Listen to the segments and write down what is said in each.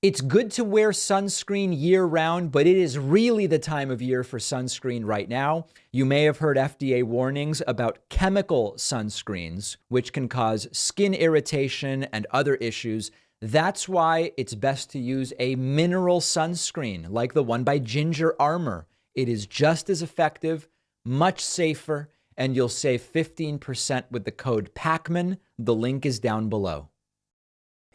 It's good to wear sunscreen year-round, but it is really the time of year for sunscreen right now. You may have heard FDA warnings about chemical sunscreens, which can cause skin irritation and other issues. That's why it's best to use a mineral sunscreen like the one by Ginger Armor. It is just as effective, much safer, and you'll save 15% with the code PACMAN. The link is down below.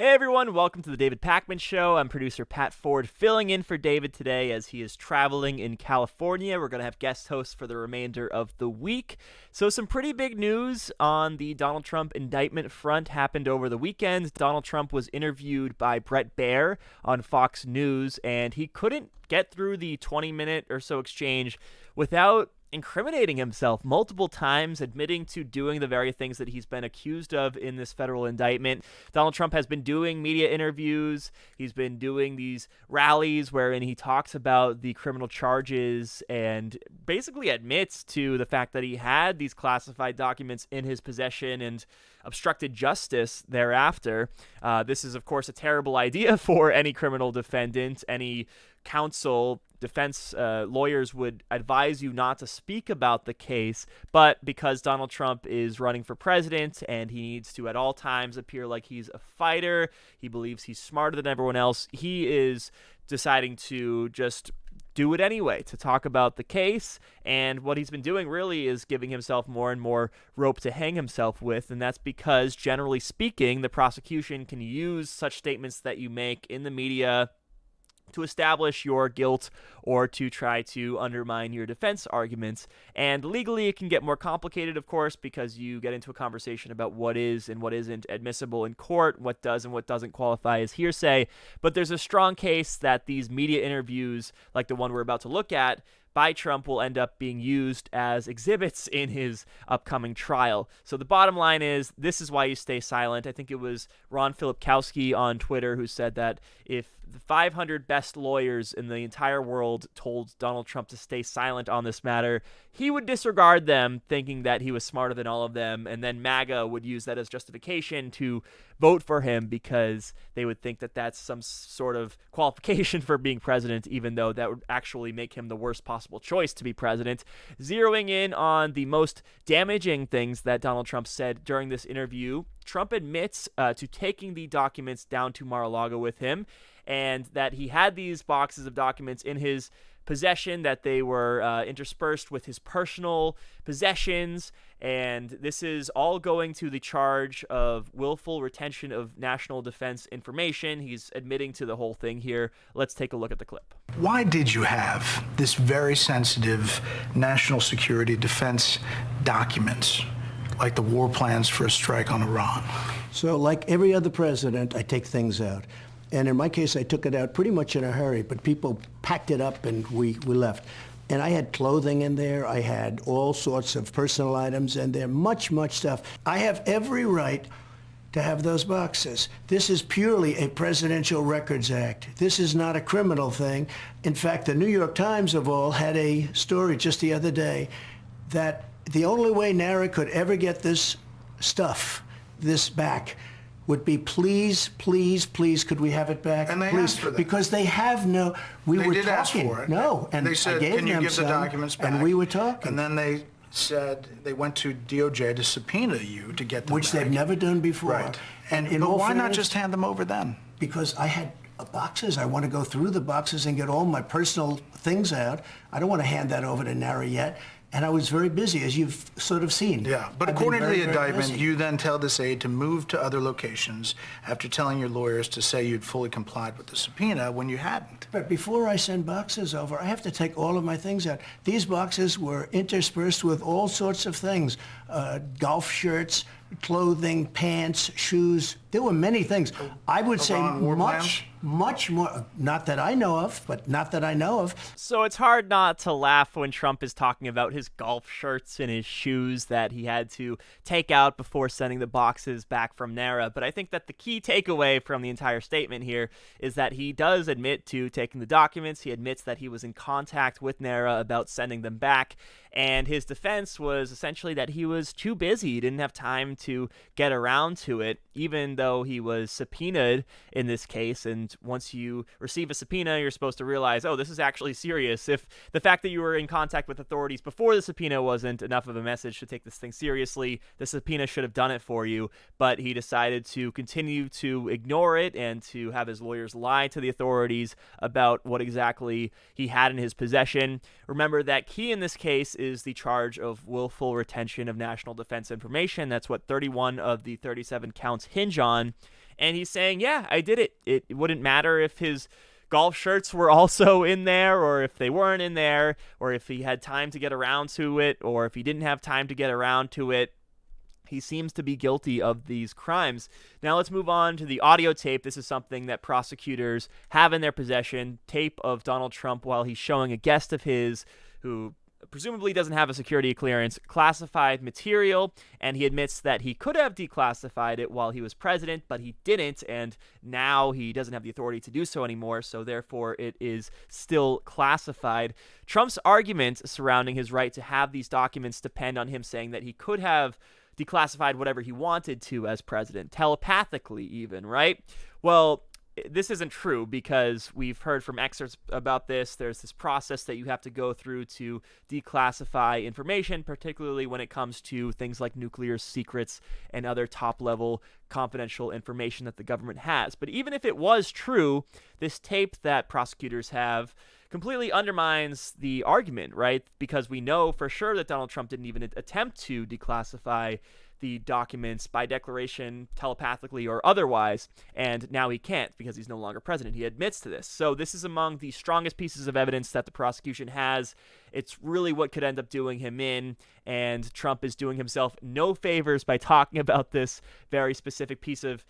Hey everyone, welcome to the David Pakman Show. I'm producer Pat Ford filling in for David today as he is traveling in California. We're going to have guest hosts for the remainder of the week. So some pretty big news on the Donald Trump indictment front happened over the weekend. Donald Trump was interviewed by Bret Baier on Fox News, and he couldn't get through the 20-minute or so exchange without incriminating himself multiple times, admitting to doing the very things that he's been accused of in this federal indictment. Donald Trump has been doing media interviews. He's been doing these rallies wherein he talks about the criminal charges and basically admits to the fact that he had these classified documents in his possession and obstructed justice thereafter. This is, of course, a terrible idea for any criminal defendant. Any counsel, defense lawyers would advise you not to speak about the case, but because Donald Trump is running for president and he needs to at all times appear like he's a fighter, he believes he's smarter than everyone else, he is deciding to just do it anyway, to talk about the case. And what he's been doing really is giving himself more and more rope to hang himself with, and that's because, generally speaking, the prosecution can use such statements that you make in the media to establish your guilt or to try to undermine your defense arguments. And legally, it can get more complicated, of course, because you get into a conversation about what is and what isn't admissible in court, what does and what doesn't qualify as hearsay. But there's a strong case that these media interviews, like the one we're about to look at, by Trump will end up being used as exhibits in his upcoming trial. So the bottom line is, this is why you stay silent. I think it was Ron Filipkowski on Twitter who said that if the 500 best lawyers in the entire world told Donald Trump to stay silent on this matter, he would disregard them, thinking that he was smarter than all of them, and then MAGA would use that as justification to vote for him because they would think that that's some sort of qualification for being president, even though that would actually make him the worst possible choice to be president. Zeroing in on the most damaging things that Donald Trump said during this interview, Trump admits to taking the documents down to Mar-a-Lago with him, and that he had these boxes of documents in his possession, that they were interspersed with his personal possessions, and this is all going to the charge of willful retention of national defense information. He's admitting to the whole thing here. Let's take a look at the clip. Why did you have this very sensitive national security defense documents, like the war plans for a strike on Iran? So like every other president, I take things out. And in my case, I took it out pretty much in a hurry, but people packed it up and we left. And I had clothing in there. I had all sorts of personal items in there, much stuff. I have every right to have those boxes. This is purely a Presidential Records Act. This is not a criminal thing. In fact, the New York Times of all had a story just the other day that the only way NARA could ever get this stuff, this back, would be please, could we have it back? And they please, asked for that. Because they have no, we They were did talking. ask for it. No, and they said, I gave can you them give the some, documents back? and we were talking. And then they said they went to DOJ to subpoena you to get them Which back. they've never done before. Right. And in but all why not fairness, just hand them over then? Because I had boxes. I want to go through the boxes and get all my personal things out. I don't want to hand that over to NARA yet. And I was very busy, as you've sort of seen. Yeah, but I've been according to very, the very indictment, busy. you then tell this aide to move to other locations after telling your lawyers to say you'd fully complied with the subpoena when you hadn't. But before I send boxes over, I have to take all of my things out. These boxes were interspersed with all sorts of things, golf shirts, clothing, pants, shoes. There were many things. I would say much more, not that I know of, but not that I know of. So it's hard not to laugh when Trump is talking about his golf shirts and his shoes that he had to take out before sending the boxes back from NARA. But I think that the key takeaway from the entire statement here is that he does admit to taking the documents. He admits that he was in contact with NARA about sending them back. And his defense was essentially that he was too busy. He didn't have time to get around to it, even though he was subpoenaed in this case. And once you receive a subpoena, you're supposed to realize, oh, this is actually serious. If the fact that you were in contact with authorities before the subpoena wasn't enough of a message to take this thing seriously, the subpoena should have done it for you. But he decided to continue to ignore it and to have his lawyers lie to the authorities about what exactly he had in his possession. Remember that key in this case is the charge of willful retention of national defense information. That's what 31 of the 37 counts hinge on. And he's saying, yeah, I did it. It wouldn't matter if his golf shirts were also in there, or if they weren't in there, or if he had time to get around to it, or if he didn't have time to get around to it. He seems to be guilty of these crimes. Now let's move on to the audio tape. This is something that prosecutors have in their possession, tape of Donald Trump while he's showing a guest of his who presumably doesn't have a security clearance, classified material, and he admits that he could have declassified it while he was president, but he didn't, and now he doesn't have the authority to do so anymore, so therefore it is still classified. Trump's argument surrounding his right to have these documents depend on him saying that he could have declassified whatever he wanted to as president, telepathically even, right? Well, this isn't true because we've heard from experts about this. There's this process that you have to go through to declassify information, particularly when it comes to things like nuclear secrets and other top-level confidential information that the government has. But even if it was true, this tape that prosecutors have completely undermines the argument, right? Because we know for sure that Donald Trump didn't even attempt to declassify the documents by declaration, telepathically or otherwise, and now he can't because he's no longer president. He admits to this. So this is among the strongest pieces of evidence that the prosecution has. It's really what could end up doing him in, and Trump is doing himself no favors by talking about this very specific piece of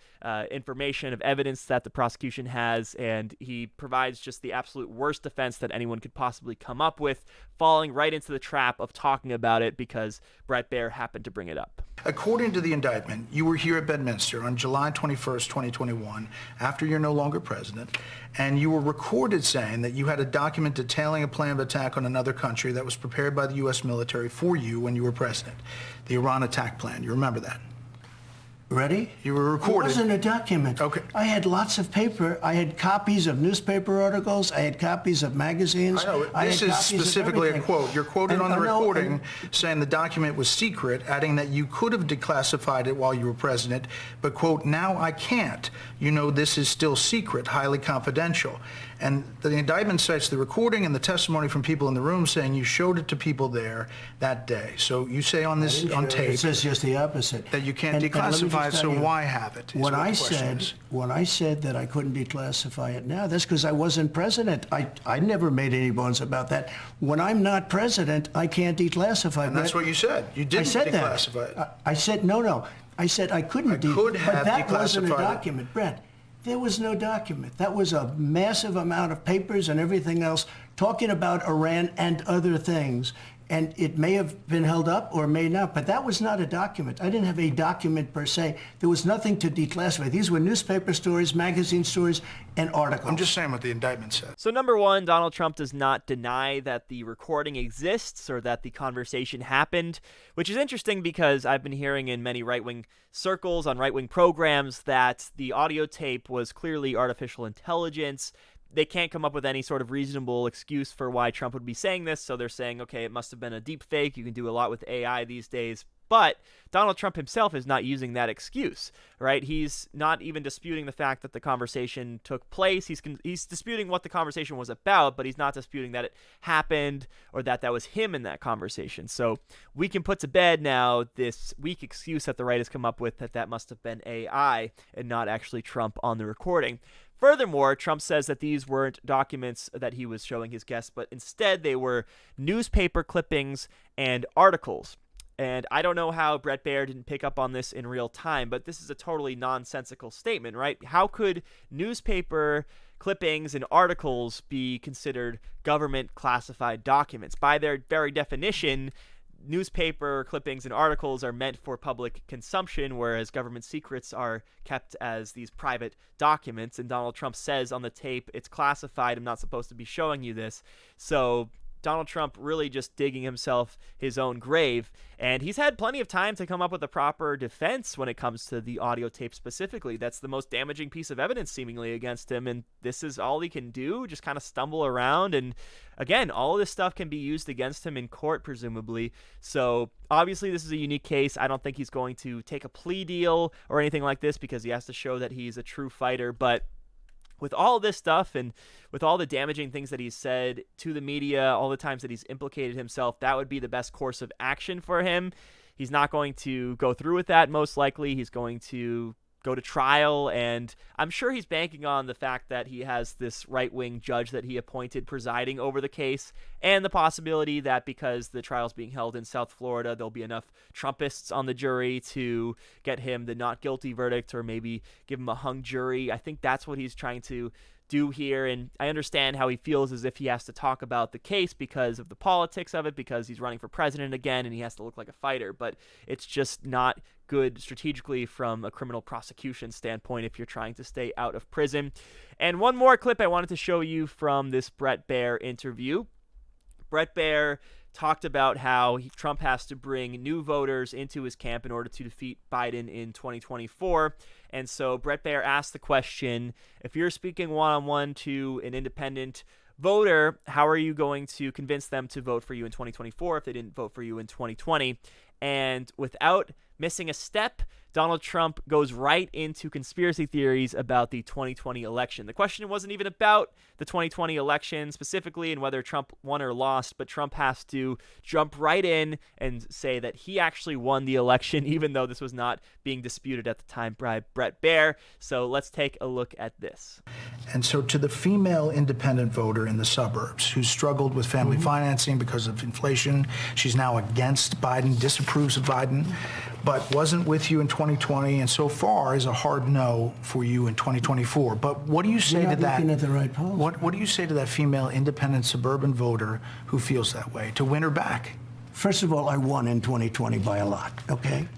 information, of evidence that the prosecution has, and he provides just the absolute worst defense that anyone could possibly come up with, falling right into the trap of talking about it because Brett Baer happened to bring it up. According to the indictment, you were here at Bedminster on July 21st, 2021, after you're no longer president, and you were recorded saying that you had a document detailing a plan of attack on another country that was prepared by the U.S. military for you when you were president, the Iran attack plan. You remember that? Ready? You were recorded. It wasn't a document. Okay. I had lots of paper. I had copies of newspaper articles. I had copies of magazines. I know. This is specifically a quote. You're quoted on the recording saying the document was secret, adding that you could have declassified it while you were president, but, quote, now I can't. You know this is still secret, highly confidential. And the indictment cites the recording and the testimony from people in the room saying you showed it to people there that day. So you say on this on tape it says just the opposite, that you can't declassify it. So why have it? When I said that I couldn't declassify it now, that's because I wasn't president. I never made any bones about that. When I'm not president, I can't declassify. And that's what you said. You didn't declassify it. I said no. I said I couldn't. But that wasn't a declassified it. document, Brett. There was no document. That was a massive amount of papers and everything else talking about Iran and other things. And it may have been held up or may not, but that was not a document. I didn't have a document per se. There was nothing to declassify. These were newspaper stories, magazine stories, and articles. I'm just saying what the indictment said. So number one, Donald Trump does not deny that the recording exists or that the conversation happened, which is interesting because I've been hearing in many right-wing circles on right-wing programs that the audio tape was clearly artificial intelligence. They can't come up with any sort of reasonable excuse for why Trump would be saying this, so they're saying, okay, it must have been a deep fake. You can do a lot with AI these days. But Donald Trump himself is not using that excuse, right? He's not even disputing the fact that the conversation took place. He's disputing what the conversation was about, but he's not disputing that it happened or that was him in that conversation. So we can put to bed now this weak excuse that the right has come up with that must have been AI and not actually Trump on the recording. Furthermore, Trump says that these weren't documents that he was showing his guests, but instead they were newspaper clippings and articles. And I don't know how Brett Baer didn't pick up on this in real time, but this is a totally nonsensical statement, right? How could newspaper clippings and articles be considered government classified documents? By their very definition, newspaper clippings and articles are meant for public consumption, whereas government secrets are kept as these private documents. And Donald Trump says on the tape, it's classified. I'm not supposed to be showing you this. So Donald Trump really just digging himself his own grave. And he's had plenty of time to come up with a proper defense when it comes to the audio tape specifically. That's the most damaging piece of evidence seemingly against him. And this is all he can do, just kind of stumble around. And again, all of this stuff can be used against him in court, presumably. So obviously this is a unique case. I don't think he's going to take a plea deal or anything like this because he has to show that he's a true fighter. But with all this stuff and with all the damaging things that he's said to the media, all the times that he's implicated himself, that would be the best course of action for him. He's not going to go through with that, most likely. He's going to go to trial, and I'm sure he's banking on the fact that he has this right-wing judge that he appointed presiding over the case, and the possibility that because the trial's being held in South Florida, there'll be enough Trumpists on the jury to get him the not guilty verdict or maybe give him a hung jury. I think that's what he's trying to do here, and I understand how he feels as if he has to talk about the case because of the politics of it, because he's running for president again and he has to look like a fighter, but it's just not good strategically from a criminal prosecution standpoint if you're trying to stay out of prison. And one more clip I wanted to show you from this Bret Baier interview. Bret Baier talked about how Trump has to bring new voters into his camp in order to defeat Biden in 2024. And so Bret Baier asked the question, if you're speaking one-on-one to an independent voter, how are you going to convince them to vote for you in 2024 if they didn't vote for you in 2020? And without missing a step, Donald Trump goes right into conspiracy theories about the 2020 election. The question wasn't even about the 2020 election specifically and whether Trump won or lost, but Trump has to jump right in and say that he actually won the election, even though this was not being disputed at the time by Bret Baier. So let's take a look at this. And so to the female independent voter in the suburbs who struggled with family financing because of inflation, she's now against Biden, disapproves of Biden, but wasn't with you in 2020 and so far is a hard no for you in 2024. But what do you say to that? Looking at the right polls. What do you say to that female independent suburban voter who feels that way, to win her back? First of all, I won in 2020 by a lot, okay?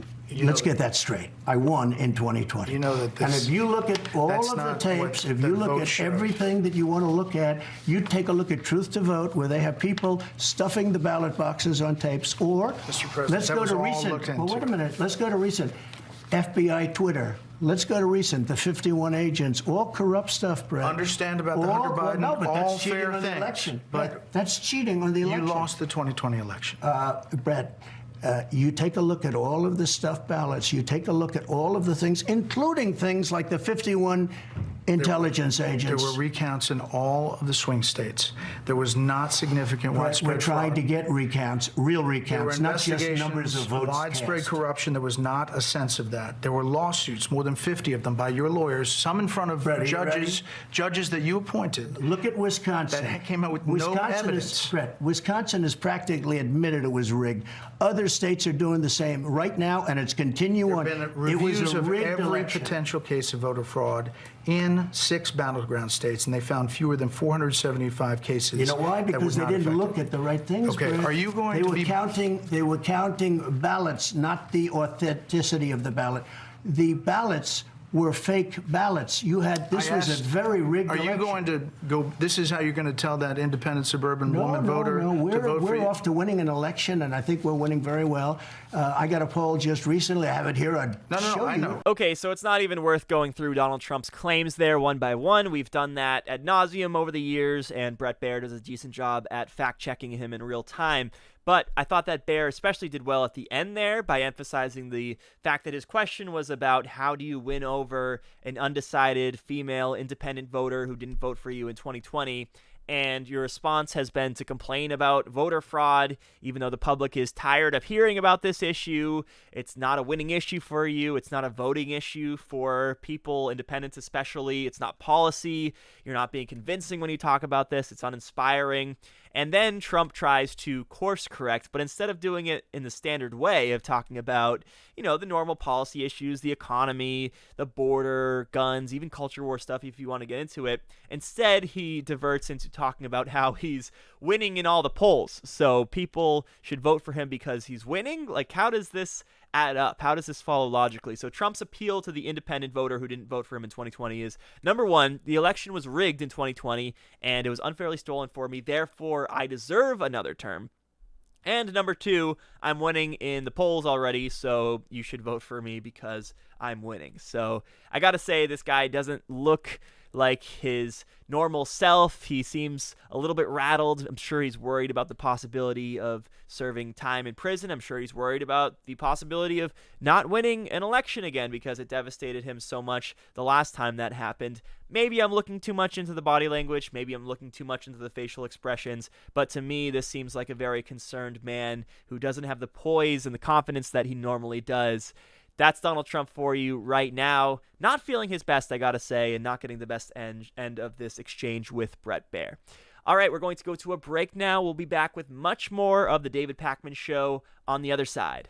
Let's get that straight. I won in 2020. You know that this, and if you look at all of the tapes, if you look at everything that you want to look at, you take a look at Truth to Vote, where they have people stuffing the ballot boxes on tapes, or Mr. President, let's go to recent. Well, wait a minute. Let's go to recent. FBI Twitter. Let's go to recent. The 51 agents, all corrupt stuff, Brett. Understand about the Hunter Biden, no, but all that's cheating fair on the things. election. But that's cheating on the election. you lost the 2020 election. Brett, you take a look at all of the stuffed ballots. You take a look at all of the things, including things like the 51 intelligence agents. There were recounts in all of the swing states. There was not significant widespread We're trying fraud. to get recounts, real recounts, There were not just numbers of votes widespread cast. corruption. There was not a sense of that. There were lawsuits, more than 50 of them, by your lawyers, some in front of judges that you appointed. Look at Wisconsin. That came out with no evidence. Wisconsin has practically admitted it was rigged. Other states are doing the same right now, and it's continuing. There have on. been It was reviews a of rigged every election. potential case of voter fraud in 6 battleground states, and they found fewer than 475 cases. You know why? that Because were they not didn't affected. look at the right things. Okay, Brett. are you going they to were be counting? They were counting ballots, not the authenticity of the ballot. The ballots were fake ballots. You had this was a very rigged Are election. you going to go? This is how you're going to tell that independent suburban woman voter No, to vote for we're you? off to winning an election, and I think we're winning very well. I got a poll just recently. I have it here. No, I know. Okay, so it's not even worth going through Donald Trump's claims there one by one. We've done that ad nauseum over the years, and Bret Baier does a decent job at fact-checking him in real time. But I thought that Baier especially did well at the end there by emphasizing the fact that his question was about how do you win over an undecided female independent voter who didn't vote for you in 2020. And your response has been to complain about voter fraud, even though the public is tired of hearing about this issue. It's not a winning issue for you. It's not a voting issue for people, independents especially. It's not policy. You're not being convincing when you talk about this. It's uninspiring. And then Trump tries to course correct, but instead of doing it in the standard way of talking about, the normal policy issues, the economy, the border, guns, even culture war stuff, if you want to get into it, instead he diverts into talking about how he's winning in all the polls. So people should vote for him because he's winning. Like, how does this add up? How does this follow logically? So Trump's appeal to the independent voter who didn't vote for him in 2020 is, number one, the election was rigged in 2020 and it was unfairly stolen for me. Therefore, I deserve another term. And number two, I'm winning in the polls already, so you should vote for me because I'm winning. So I got to say, this guy doesn't look like his normal self. He seems a little bit rattled. I'm sure he's worried about the possibility of serving time in prison. I'm sure he's worried about the possibility of not winning an election again because it devastated him so much the last time that happened. Maybe I'm looking too much into the body language. Maybe I'm looking too much into the facial expressions. But to me, this seems like a very concerned man who doesn't have the poise and the confidence that he normally does. That's Donald Trump for you right now. Not feeling his best, I gotta say, and not getting the best end of this exchange with Bret Baier. All right, we're going to go to a break now. We'll be back with much more of the David Pakman Show on the other side.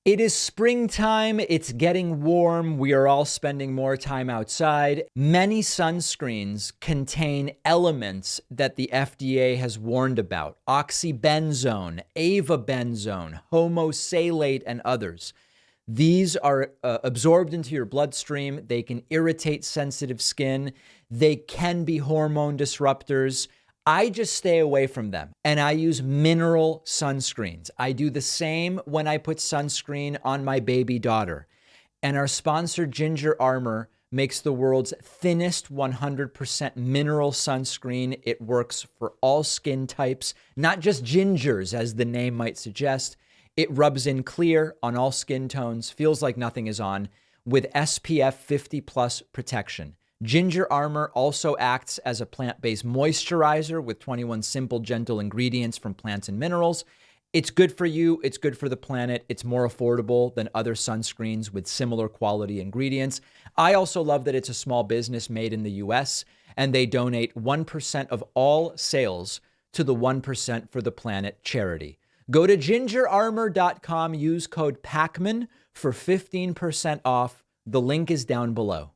It is springtime. It's getting warm. We are all spending more time outside. Many sunscreens contain elements that the FDA has warned about: oxybenzone, avobenzone, homosalate, and others. These are absorbed into your bloodstream. They can irritate sensitive skin. They can be hormone disruptors. I just stay away from them, and I use mineral sunscreens. I do the same when I put sunscreen on my baby daughter. And our sponsor, Ginger Armor, makes the world's thinnest 100% mineral sunscreen. It works for all skin types, not just gingers, as the name might suggest. It rubs in clear on all skin tones, feels like nothing is on, with SPF 50 plus protection. Ginger Armor also acts as a plant-based moisturizer with 21 simple, gentle ingredients from plants and minerals. It's good for you. It's good for the planet. It's more affordable than other sunscreens with similar quality ingredients. I also love that it's a small business made in the US, and they donate 1% of all sales to the 1% for the Planet charity. Go to gingerarmor.com, use code PAKMAN for 15% off. The link is down below.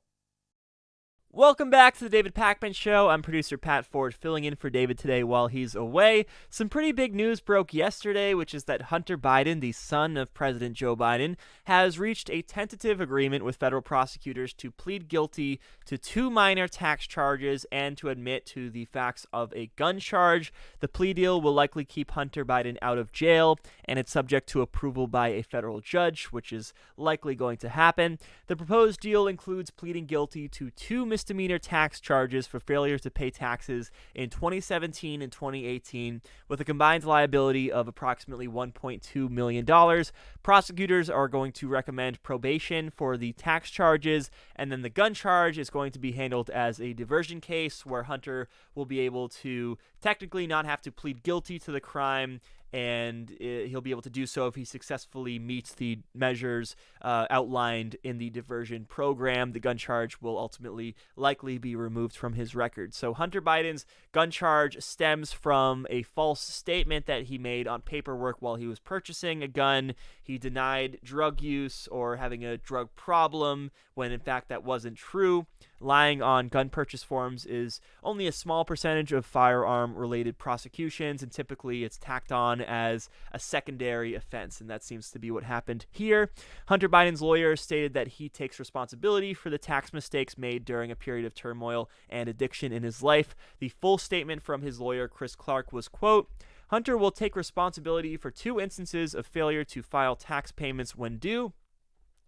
Welcome back to the David Pakman Show. I'm producer Pat Ford, filling in for David today while he's away. Some pretty big news broke yesterday, which is that Hunter Biden, the son of President Joe Biden, has reached a tentative agreement with federal prosecutors to plead guilty to 2 minor tax charges and to admit to the facts of a gun charge. The plea deal will likely keep Hunter Biden out of jail, and it's subject to approval by a federal judge, which is likely going to happen. The proposed deal includes pleading guilty to 2 misdemeanor tax charges for failure to pay taxes in 2017 and 2018, with a combined liability of approximately $1.2 million. Prosecutors are going to recommend probation for the tax charges, and then the gun charge is going to be handled as a diversion case where Hunter will be able to technically not have to plead guilty to the crime, and he'll be able to do so if he successfully meets the measures outlined in the diversion program. The gun charge will ultimately likely be removed from his record. So Hunter Biden's gun charge stems from a false statement that he made on paperwork while he was purchasing a gun. He denied drug use or having a drug problem when in fact that wasn't true. Lying on gun purchase forms is only a small percentage of firearm-related prosecutions, and typically it's tacked on as a secondary offense, and that seems to be what happened here. Hunter Biden's lawyer stated that he takes responsibility for the tax mistakes made during a period of turmoil and addiction in his life. The full statement from his lawyer, Chris Clark, was, quote, "Hunter will take responsibility for 2 instances of failure to file tax payments when due.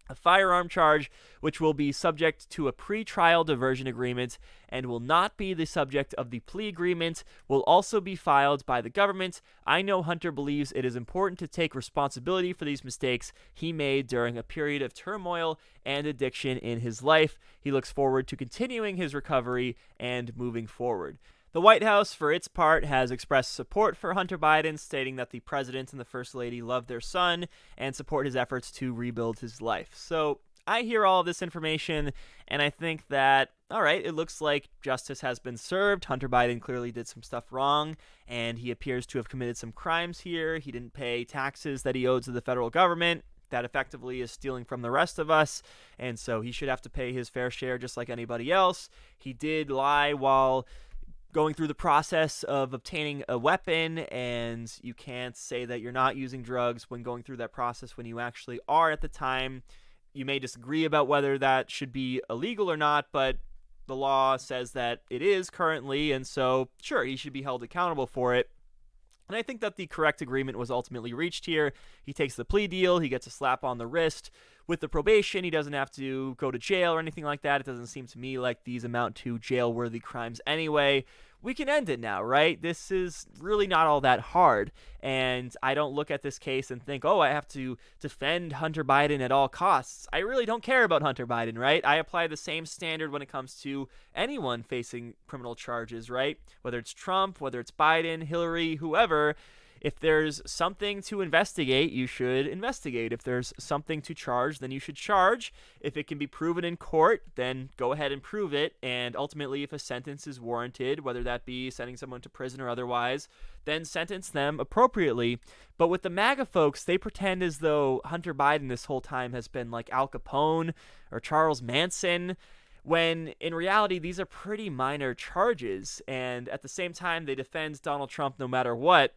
A firearm charge, which will be subject to a pre-trial diversion agreement and will not be the subject of the plea agreement, will also be filed by the government. I know Hunter believes it is important to take responsibility for these mistakes he made during a period of turmoil and addiction in his life. He looks forward to continuing his recovery and moving forward." The White House, for its part, has expressed support for Hunter Biden, stating that the president and the first lady love their son and support his efforts to rebuild his life. So I hear all of this information, and I think that, all right, it looks like justice has been served. Hunter Biden clearly did some stuff wrong, and he appears to have committed some crimes here. He didn't pay taxes that he owed to the federal government. That effectively is stealing from the rest of us, and so he should have to pay his fair share just like anybody else. He did lie while going through the process of obtaining a weapon, and you can't say that you're not using drugs when going through that process when you actually are at the time. You may disagree about whether that should be illegal or not, but the law says that it is currently, and so sure, he should be held accountable for it. And I think that the correct agreement was ultimately reached here. He takes the plea deal, he gets a slap on the wrist. With the probation, he doesn't have to go to jail or anything like that. It doesn't seem to me like these amount to jail-worthy crimes anyway. We can end it now, right? This is really not all that hard. And I don't look at this case and think, oh, I have to defend Hunter Biden at all costs. I really don't care about Hunter Biden, right? I apply the same standard when it comes to anyone facing criminal charges, right? Whether it's Trump, whether it's Biden, Hillary, whoever. If there's something to investigate, you should investigate. If there's something to charge, then you should charge. If it can be proven in court, then go ahead and prove it. And ultimately, if a sentence is warranted, whether that be sending someone to prison or otherwise, then sentence them appropriately. But with the MAGA folks, they pretend as though Hunter Biden this whole time has been like Al Capone or Charles Manson, when in reality, these are pretty minor charges. And at the same time, they defend Donald Trump no matter what.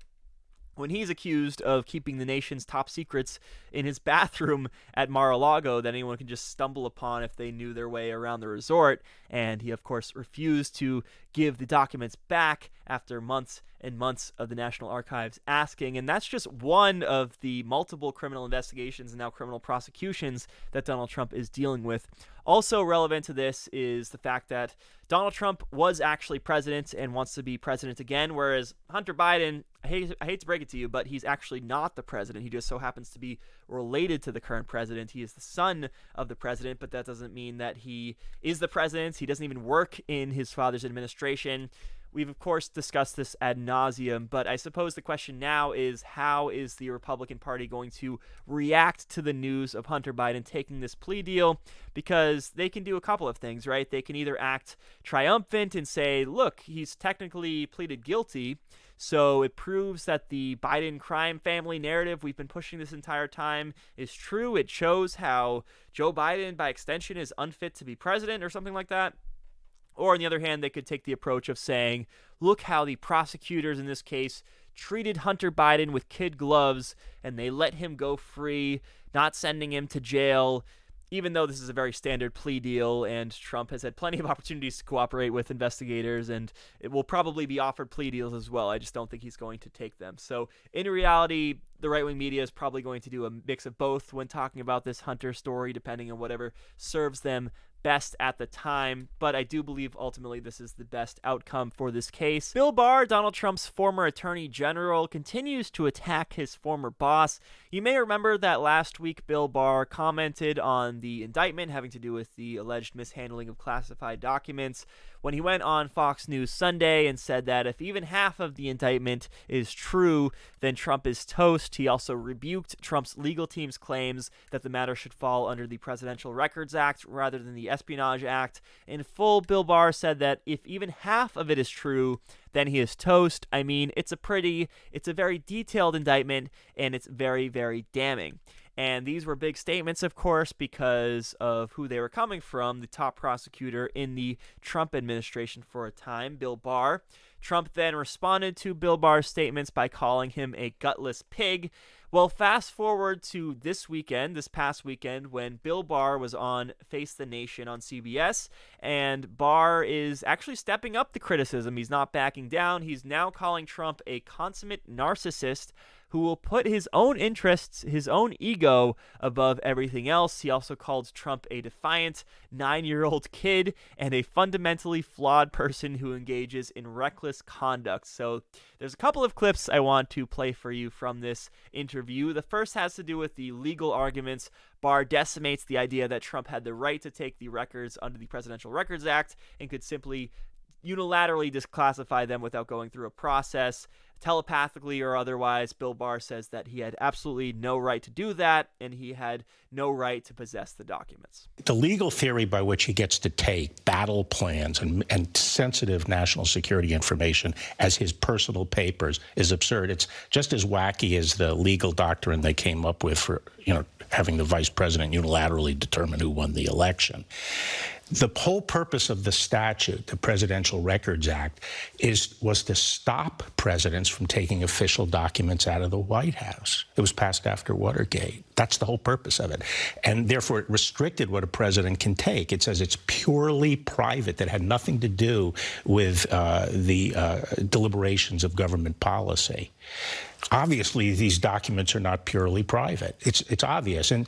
When he's accused of keeping the nation's top secrets in his bathroom at Mar-a-Lago that anyone can just stumble upon if they knew their way around the resort, and he, of course, refused to give the documents back after months and months of the National Archives asking. And that's just one of the multiple criminal investigations and now criminal prosecutions that Donald Trump is dealing with. Also relevant to this is the fact that Donald Trump was actually president and wants to be president again, whereas Hunter Biden, I hate to break it to you, but he's actually not the president. He just so happens to be related to the current president. He is the son of the president, but that doesn't mean that he is the president. He doesn't even work in his father's administration. We've, of course, discussed this ad nauseum, but I suppose the question now is, how is the Republican Party going to react to the news of Hunter Biden taking this plea deal? Because they can do a couple of things, right? They can either act triumphant and say, look, he's technically pleaded guilty, so it proves that the Biden crime family narrative we've been pushing this entire time is true. It shows how Joe Biden, by extension, is unfit to be president or something like that. Or on the other hand, they could take the approach of saying, look how the prosecutors in this case treated Hunter Biden with kid gloves and they let him go free, not sending him to jail, even though this is a very standard plea deal and Trump has had plenty of opportunities to cooperate with investigators and it will probably be offered plea deals as well. I just don't think he's going to take them. So in reality, the right-wing media is probably going to do a mix of both when talking about this Hunter story, depending on whatever serves them best at the time, but I do believe ultimately this is the best outcome for this case. Bill Barr, Donald Trump's former attorney general, continues to attack his former boss. You may remember that last week Bill Barr commented on the indictment having to do with the alleged mishandling of classified documents when he went on Fox News Sunday and said that if even half of the indictment is true, then Trump is toast. He also rebuked Trump's legal team's claims that the matter should fall under the Presidential Records Act rather than the Espionage Act. In full, Bill Barr said that if even half of it is true, then he is toast. I mean, it's a very detailed indictment, and it's very, very damning. And these were big statements, of course, because of who they were coming from, the top prosecutor in the Trump administration for a time, Bill Barr. Trump then responded to Bill Barr's statements by calling him a gutless pig. Well, fast forward to this past weekend, when Bill Barr was on Face the Nation on CBS, and Barr is actually stepping up the criticism. He's not backing down. He's now calling Trump a consummate narcissist who will put his own interests, his own ego, above everything else. He also called Trump a defiant 9-year-old kid and a fundamentally flawed person who engages in reckless conduct. So there's a couple of clips I want to play for you from this interview. The first has to do with the legal arguments. Barr decimates the idea that Trump had the right to take the records under the Presidential Records Act and could simply unilaterally disclassify them without going through a process. Telepathically or otherwise, Bill Barr says that he had absolutely no right to do that, and he had no right to possess the documents. The legal theory by which he gets to take battle plans and sensitive national security information as his personal papers is absurd. It's just as wacky as the legal doctrine they came up with for, having the vice president unilaterally determine who won the election. The whole purpose of the statute, the Presidential Records Act, was to stop presidents from taking official documents out of the White House. It was passed after Watergate. That's the whole purpose of it. And therefore, it restricted what a president can take. It says it's purely private, that had nothing to do with the deliberations of government policy. Obviously, these documents are not purely private. It's obvious. And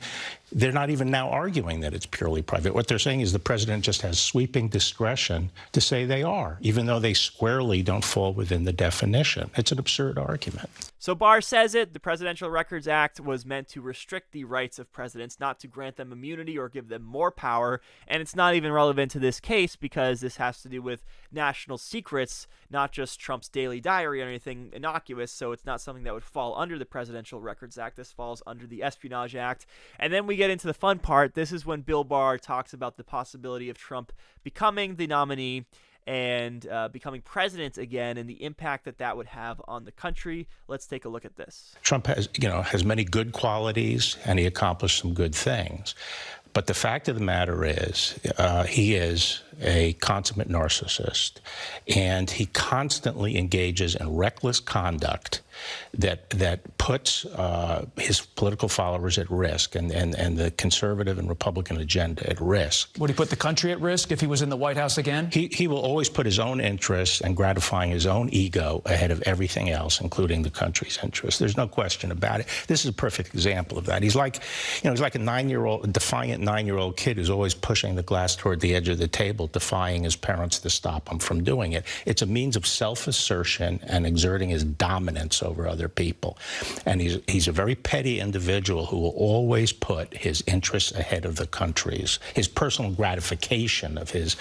they're not even now arguing that it's purely private. What they're saying is the president just has sweeping discretion to say they are, even though they squarely don't fall within the definition. It's an absurd argument. So Barr says it. The Presidential Records Act was meant to restrict the rights of presidents, not to grant them immunity or give them more power. And it's not even relevant to this case because this has to do with national secrets, not just Trump's daily diary or anything innocuous. So it's not something that would fall under the Presidential Records Act. This falls under the Espionage Act. And then we get into the fun part. This is when Bill Barr talks about the possibility of Trump becoming the nominee and becoming president again, and the impact that that would have on the country. Let's take a look at this. Trump has many good qualities, and he accomplished some good things. But the fact of the matter is, he is a consummate narcissist, and he constantly engages in reckless conduct that puts his political followers at risk and the conservative and Republican agenda at risk. Would he put the country at risk if he was in the White House again? He will always put his own interests and gratifying his own ego ahead of everything else, including the country's interests. There's no question about it. This is a perfect example of that. He's like a defiant 9-year-old kid who's always pushing the glass toward the edge of the table, defying his parents to stop him from doing it. It's a means of self-assertion and exerting his dominance over other people. And he's a very petty individual who will always put his interests ahead of the country's, his personal gratification of his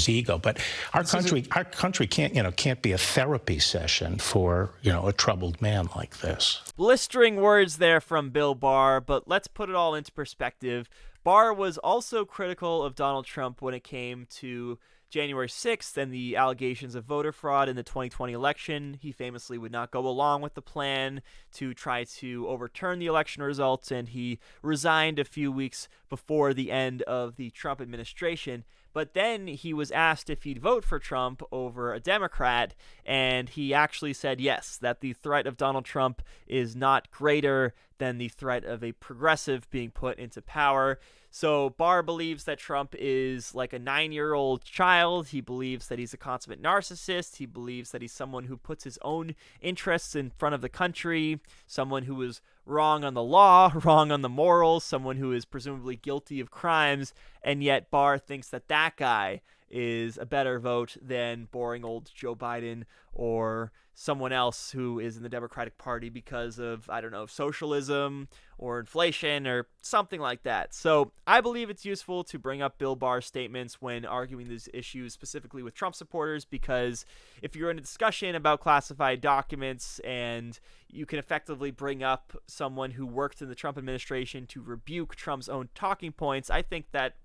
ego. But our country can't be a therapy session for, a troubled man like this. Blistering words there from Bill Barr, but let's put it all into perspective. Barr was also critical of Donald Trump when it came to January 6th and the allegations of voter fraud in the 2020 election. He famously would not go along with the plan to try to overturn the election results, and he resigned a few weeks before the end of the Trump administration. But then he was asked if he'd vote for Trump over a Democrat, and he actually said yes, that the threat of Donald Trump is not greater than the threat of a progressive being put into power. So Barr believes that Trump is like a 9-year-old child. He believes that he's a consummate narcissist. He believes that he's someone who puts his own interests in front of the country, someone who is wrong on the law, wrong on the morals, someone who is presumably guilty of crimes, and yet Barr thinks that that guy is a better vote than boring old Joe Biden or someone else who is in the Democratic Party because of, socialism or inflation or something like that. So I believe it's useful to bring up Bill Barr's statements when arguing these issues, specifically with Trump supporters, because if you're in a discussion about classified documents and you can effectively bring up someone who worked in the Trump administration to rebuke Trump's own talking points, I think that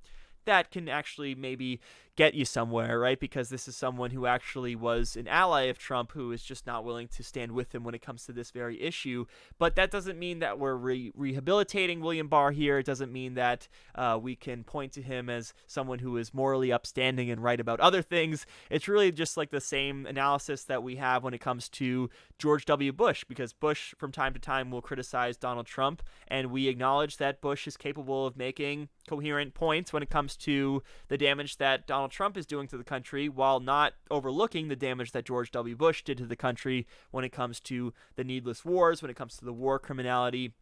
can actually maybe get you somewhere, right? Because this is someone who actually was an ally of Trump who is just not willing to stand with him when it comes to this very issue. But that doesn't mean that we're rehabilitating William Barr here. It doesn't mean that we can point to him as someone who is morally upstanding and right about other things. It's really just like the same analysis that we have when it comes to George W. Bush, because Bush from time to time will criticize Donald Trump, and we acknowledge that Bush is capable of making coherent points when it comes to the damage that Donald Trump is doing to the country, while not overlooking the damage that George W. Bush did to the country when it comes to the needless wars, when it comes to the war criminality,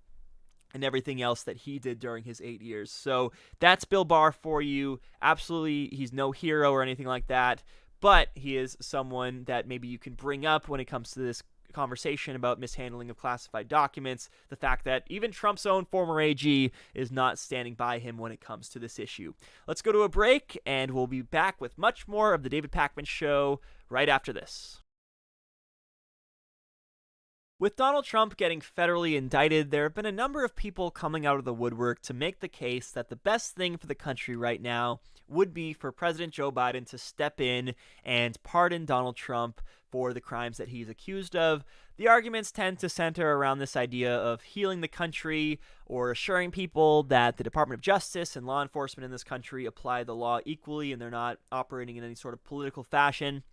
and everything else that he did during his 8 years. So that's Bill Barr for you. Absolutely, he's no hero or anything like that, but he is someone that maybe you can bring up when it comes to this conversation about mishandling of classified documents, the fact that even Trump's own former AG is not standing by him when it comes to this issue. Let's go to a break, and we'll be back with much more of the David Pakman Show right after this. With Donald Trump getting federally indicted, there have been a number of people coming out of the woodwork to make the case that the best thing for the country right now would be for President Joe Biden to step in and pardon Donald Trump for the crimes that he's accused of. The arguments tend to center around this idea of healing the country or assuring people that the Department of Justice and law enforcement in this country apply the law equally and they're not operating in any sort of political fashion.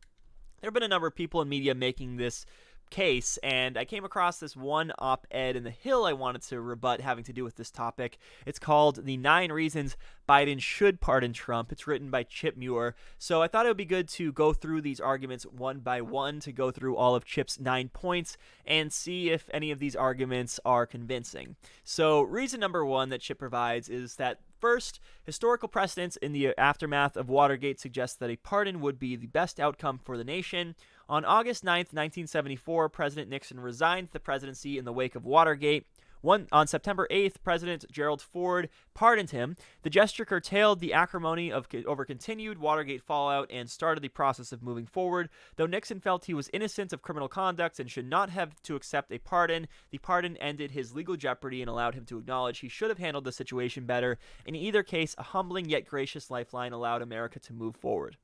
There have been a number of people in media making this case, and I came across this one op-ed in The Hill I wanted to rebut having to do with this topic. It's called The 9 Reasons Biden Should Pardon Trump. It's written by Chip Muir. So I thought it would be good to go through these arguments one by one, to go through all of Chip's 9 points and see if any of these arguments are convincing. So reason number 1 that Chip provides is that first, historical precedents in the aftermath of Watergate suggest that a pardon would be the best outcome for the nation. On August 9th, 1974, President Nixon resigned the presidency in the wake of Watergate. On September 8th, President Gerald Ford pardoned him. The gesture curtailed the acrimony over continued Watergate fallout and started the process of moving forward. Though Nixon felt he was innocent of criminal conduct and should not have to accept a pardon, the pardon ended his legal jeopardy and allowed him to acknowledge he should have handled the situation better. In either case, a humbling yet gracious lifeline allowed America to move forward.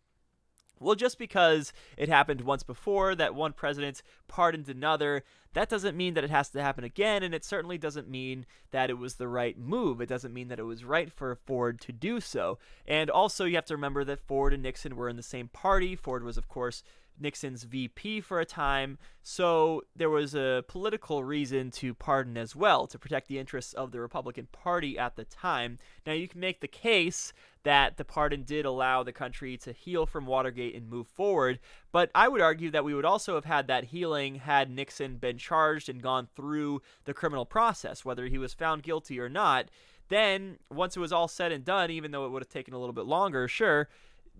Well, just because it happened once before, that one president pardoned another, that doesn't mean that it has to happen again, and it certainly doesn't mean that it was the right move. It doesn't mean that it was right for Ford to do so. And also, you have to remember that Ford and Nixon were in the same party. Ford was, of course, Nixon's VP for a time, so there was a political reason to pardon as well, to protect the interests of the Republican Party at the time. Now, you can make the case that the pardon did allow the country to heal from Watergate and move forward, but I would argue that we would also have had that healing had Nixon been charged and gone through the criminal process, whether he was found guilty or not. Then, once it was all said and done, even though it would have taken a little bit longer, sure,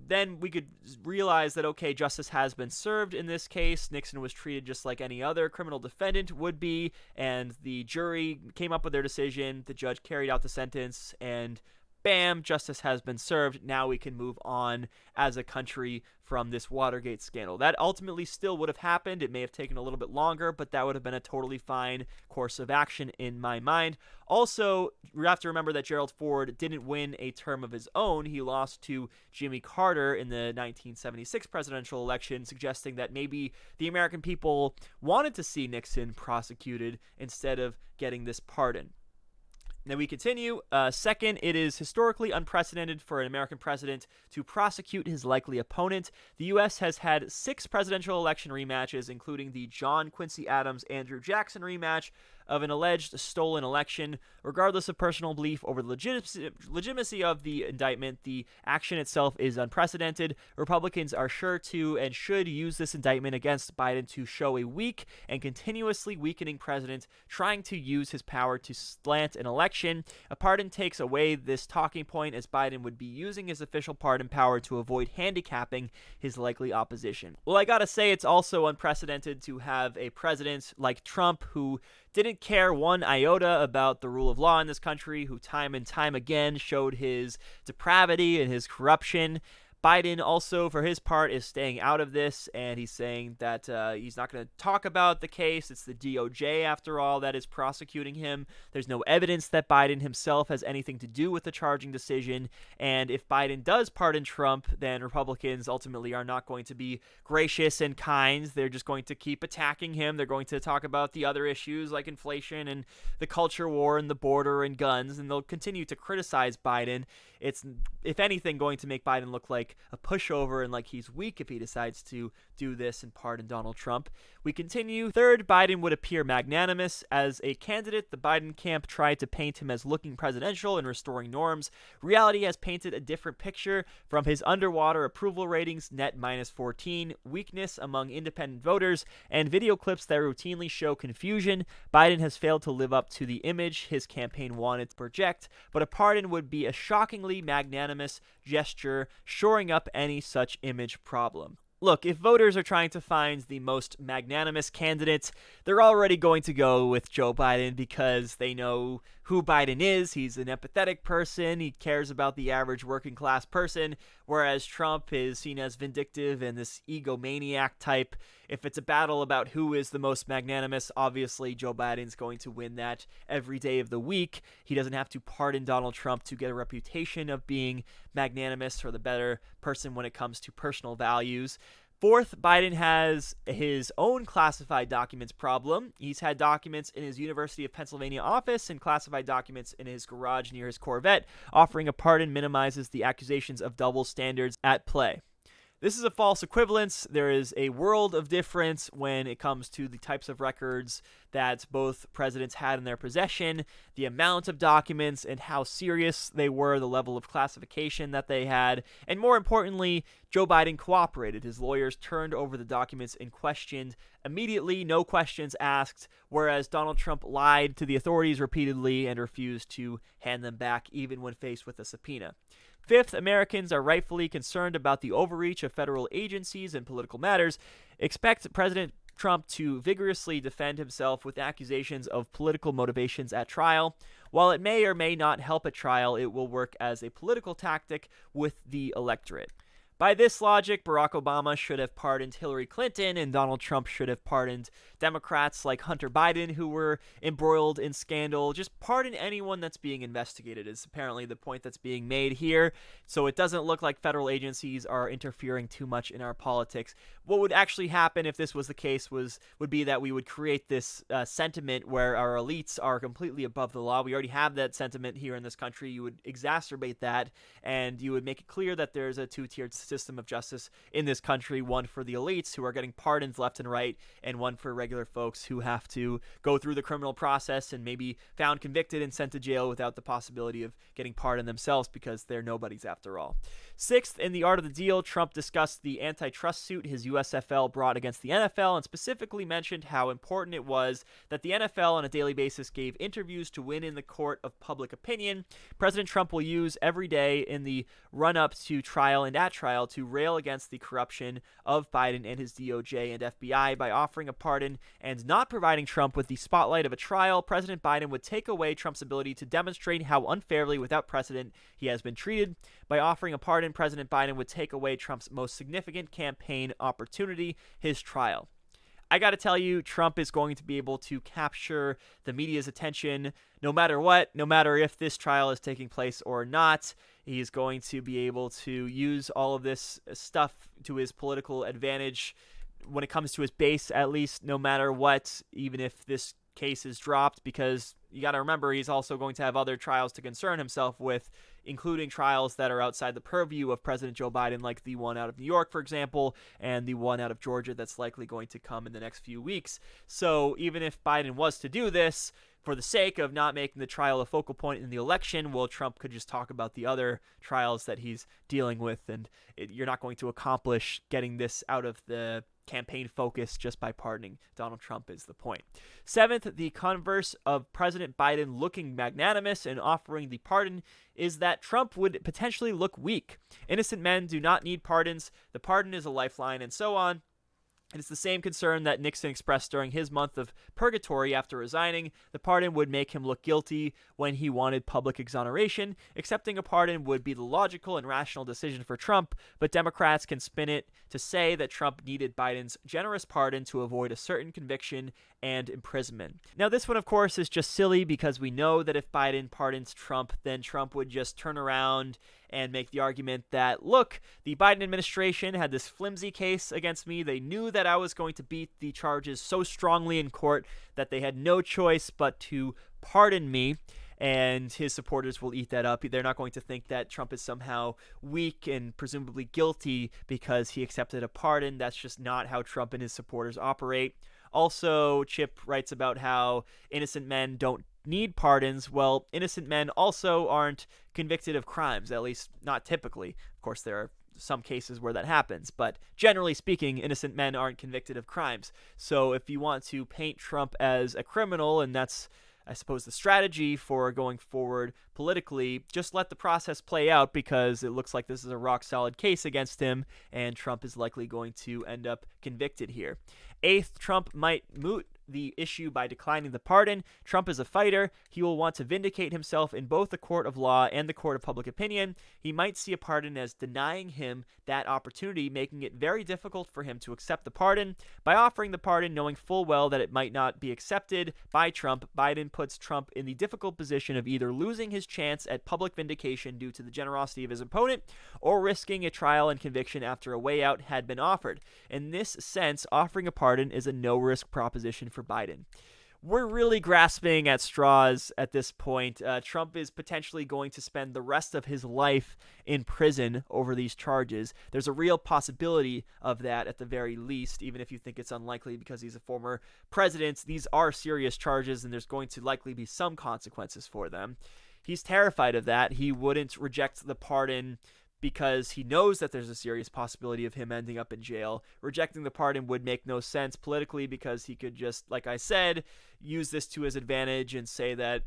then we could realize that, okay, justice has been served in this case. Nixon was treated just like any other criminal defendant would be, and the jury came up with their decision. The judge carried out the sentence, and bam, justice has been served. Now we can move on as a country from this Watergate scandal. That ultimately still would have happened. It may have taken a little bit longer, but that would have been a totally fine course of action in my mind. Also, you have to remember that Gerald Ford didn't win a term of his own. He lost to Jimmy Carter in the 1976 presidential election, suggesting that maybe the American people wanted to see Nixon prosecuted instead of getting this pardon. Then we continue. Second, it is historically unprecedented for an American president to prosecute his likely opponent. The U.S. has had 6 presidential election rematches, including the John Quincy Adams-Andrew Jackson rematch of an alleged stolen election. Regardless of personal belief over the legitimacy of the indictment, the action itself is unprecedented. Republicans are sure to and should use this indictment against Biden to show a weak and continuously weakening president trying to use his power to slant an election. A pardon takes away this talking point, as Biden would be using his official pardon power to avoid handicapping his likely opposition. Well, I gotta say, it's also unprecedented to have a president like Trump who didn't care one iota about the rule of law in this country, who time and time again showed his depravity and his corruption. Biden also, for his part, is staying out of this, and he's saying that he's not going to talk about the case. It's the DOJ, after all, that is prosecuting him. There's no evidence that Biden himself has anything to do with the charging decision, and if Biden does pardon Trump, then Republicans ultimately are not going to be gracious and kind. They're just going to keep attacking him. They're going to talk about the other issues like inflation and the culture war and the border and guns, and they'll continue to criticize Biden. It's, if anything, going to make Biden look like a pushover and like he's weak if he decides to do this and pardon Donald Trump. We continue. Third, Biden would appear magnanimous. As a candidate, the Biden camp tried to paint him as looking presidential and restoring norms. Reality has painted a different picture, from his underwater approval ratings, net -14, weakness among independent voters, and video clips that routinely show confusion. Biden has failed to live up to the image his campaign wanted to project, but a pardon would be a shockingly magnanimous gesture, shoring up any such image problem. Look, if voters are trying to find the most magnanimous candidate, they're already going to go with Joe Biden because they know who Biden is. He's an empathetic person. He cares about the average working class person. whereas Trump is seen as vindictive and this egomaniac type. If it's a battle about who is the most magnanimous, obviously Joe Biden's going to win that every day of the week. He doesn't have to pardon Donald Trump to get a reputation of being magnanimous or the better person when it comes to personal values. Fourth, Biden has his own classified documents problem. He's had documents in his University of Pennsylvania office and classified documents in his garage near his Corvette. Offering a pardon minimizes the accusations of double standards at play. This is a false equivalence. There is a world of difference when it comes to the types of records that both presidents had in their possession, the amount of documents and how serious they were, the level of classification that they had, and more importantly, Joe Biden cooperated. His lawyers turned over the documents and questioned immediately, no questions asked, whereas Donald Trump lied to the authorities repeatedly and refused to hand them back even when faced with a subpoena. Fifth, Americans are rightfully concerned about the overreach of federal agencies in political matters. Expect President Trump to vigorously defend himself with accusations of political motivations at trial. While it may or may not help at trial, it will work as a political tactic with the electorate. By this logic, Barack Obama should have pardoned Hillary Clinton, and Donald Trump should have pardoned Democrats like Hunter Biden who were embroiled in scandal. Just pardon anyone that's being investigated is apparently the point that's being made here. So it doesn't look like federal agencies are interfering too much in our politics. What would actually happen if this was the case would be that we would create this sentiment where our elites are completely above the law. We already have that sentiment here in this country. You would exacerbate that, and you would make it clear that there's a two-tiered system of justice in this country, one for the elites who are getting pardons left and right, and one for regular folks who have to go through the criminal process and maybe found convicted and sent to jail without the possibility of getting pardoned themselves because they're nobodies after all. Sixth, in the art of the deal, Trump discussed the antitrust suit his USFL brought against the NFL and specifically mentioned how important it was that the NFL on a daily basis gave interviews to win in the court of public opinion. President Trump will use every day in the run-up to trial and at trial to rail against the corruption of Biden and his DOJ and FBI by offering a pardon and not providing Trump with the spotlight of a trial. President Biden would take away Trump's ability to demonstrate how unfairly, without precedent, he has been treated. By offering a pardon, President Biden would take away Trump's most significant campaign opportunity, his trial. I got to tell you, Trump is going to be able to capture the media's attention no matter what, no matter if this trial is taking place or not. He's going to be able to use all of this stuff to his political advantage when it comes to his base, at least, no matter what, even if this case is dropped, because you got to remember he's also going to have other trials to concern himself with, including trials that are outside the purview of President Joe Biden, like the one out of New York, for example, and the one out of Georgia that's likely going to come in the next few weeks. So even if Biden was to do this, for the sake of not making the trial a focal point in the election, well, Trump could just talk about the other trials that he's dealing with, and you're not going to accomplish getting this out of the campaign focus just by pardoning Donald Trump is the point. Seventh, the converse of President Biden looking magnanimous and offering the pardon is that Trump would potentially look weak. Innocent men do not need pardons. The pardon is a lifeline, and so on. And it's the same concern that Nixon expressed during his month of purgatory after resigning. The pardon would make him look guilty when he wanted public exoneration. Accepting a pardon would be the logical and rational decision for Trump, but Democrats can spin it to say that Trump needed Biden's generous pardon to avoid a certain conviction and imprisonment. Now, this one, of course, is just silly because we know that if Biden pardons Trump, then Trump would just turn around and make the argument that, look, the Biden administration had this flimsy case against me. They knew that I was going to beat the charges so strongly in court that they had no choice but to pardon me. And his supporters will eat that up. They're not going to think that Trump is somehow weak and presumably guilty because he accepted a pardon. That's just not how Trump and his supporters operate. Also, Chip writes about how innocent men don't need pardons. Well, innocent men also aren't convicted of crimes, at least not typically. Of course, there are some cases where that happens, but generally speaking, innocent men aren't convicted of crimes. So if you want to paint Trump as a criminal, and that's, I suppose, the strategy for going forward politically, just let the process play out because it looks like this is a rock-solid case against him, and Trump is likely going to end up convicted here. Eighth, Trump might moot the issue by declining the pardon. Trump is a fighter. He will want to vindicate himself in both the court of law and the court of public opinion. He might see a pardon as denying him that opportunity, making it very difficult for him to accept the pardon. By offering the pardon, knowing full well that it might not be accepted by Trump, Biden puts Trump in the difficult position of either losing his chance at public vindication due to the generosity of his opponent, or risking a trial and conviction after a way out had been offered. In this sense, offering a pardon is a no-risk proposition for Biden. We're really grasping at straws at this point. Trump is potentially going to spend the rest of his life in prison over these charges. There's a real possibility of that at the very least, even if you think it's unlikely because he's a former president. These are serious charges, and there's going to likely be some consequences for them. He's terrified of that. He wouldn't reject the pardon because he knows that there's a serious possibility of him ending up in jail. Rejecting the pardon would make no sense politically because he could just, like I said, use this to his advantage and say that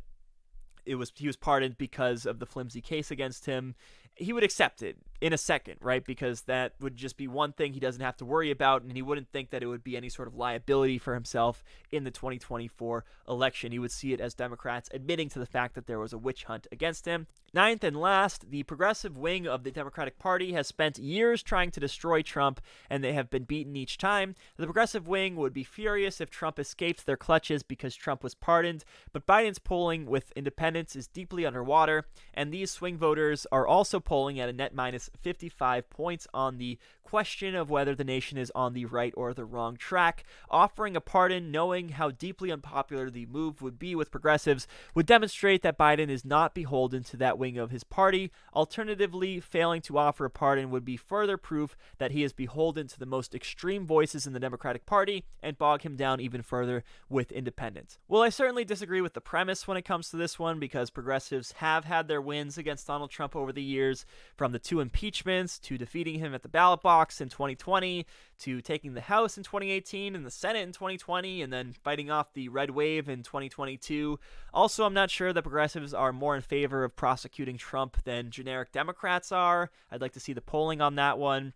he was pardoned because of the flimsy case against him. He would accept it in a second, right? Because that would just be one thing he doesn't have to worry about, and he wouldn't think that it would be any sort of liability for himself in the 2024 election. He would see it as Democrats admitting to the fact that there was a witch hunt against him. Ninth and last, the progressive wing of the Democratic Party has spent years trying to destroy Trump, and they have been beaten each time. The progressive wing would be furious if Trump escaped their clutches because Trump was pardoned, but Biden's polling with independents is deeply underwater, and these swing voters are also polling at a net minus 55 points on the question of whether the nation is on the right or the wrong track. Offering a pardon, knowing how deeply unpopular the move would be with progressives, would demonstrate that Biden is not beholden to that wing of his party. Alternatively, failing to offer a pardon would be further proof that he is beholden to the most extreme voices in the Democratic Party and bog him down even further with independents. Well, I certainly disagree with the premise when it comes to this one, because progressives have had their wins against Donald Trump over the years, from the 2 impeachments to defeating him at the ballot box in 2020 to taking the House in 2018 and the Senate in 2020 and then fighting off the red wave in 2022. Also, I'm not sure that progressives are more in favor of prosecuting Trump than generic Democrats are. I'd like to see the polling on that one.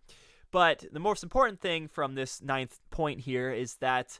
But the most important thing from this ninth point here is that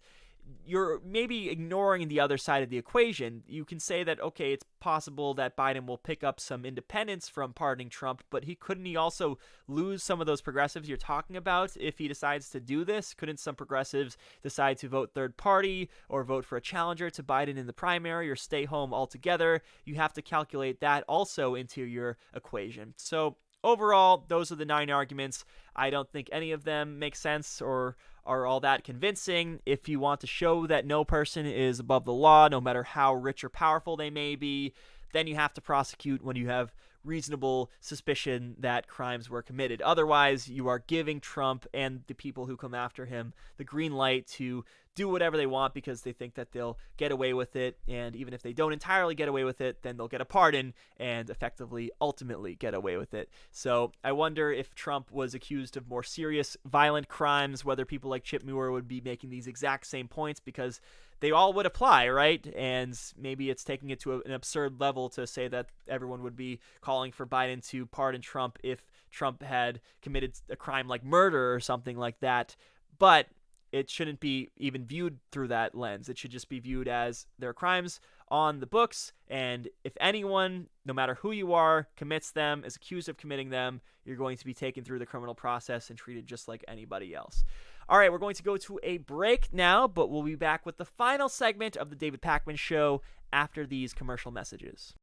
you're maybe ignoring the other side of the equation. You can say that, okay, it's possible that Biden will pick up some independents from pardoning Trump, but couldn't he also lose some of those progressives you're talking about if he decides to do this? Couldn't some progressives decide to vote third party or vote for a challenger to Biden in the primary or stay home altogether? You have to calculate that also into your equation. So overall, those are the 9 arguments. I don't think any of them make sense or are all that convincing. If you want to show that no person is above the law, no matter how rich or powerful they may be, then you have to prosecute when you have reasonable suspicion that crimes were committed. Otherwise, you are giving Trump and the people who come after him the green light to do whatever they want because they think that they'll get away with it. And even if they don't entirely get away with it, then they'll get a pardon and effectively, ultimately get away with it. So I wonder if Trump was accused of more serious violent crimes, whether people like Chip Muir would be making these exact same points, because they all would apply, right? And maybe it's taking it to an absurd level to say that everyone would be calling for Biden to pardon Trump if Trump had committed a crime like murder or something like that. But it shouldn't be even viewed through that lens. It should just be viewed as there are crimes on the books, and if anyone, no matter who you are, commits them, is accused of committing them, you're going to be taken through the criminal process and treated just like anybody else. All right, we're going to go to a break now, but we'll be back with the final segment of the David Pakman Show after these commercial messages.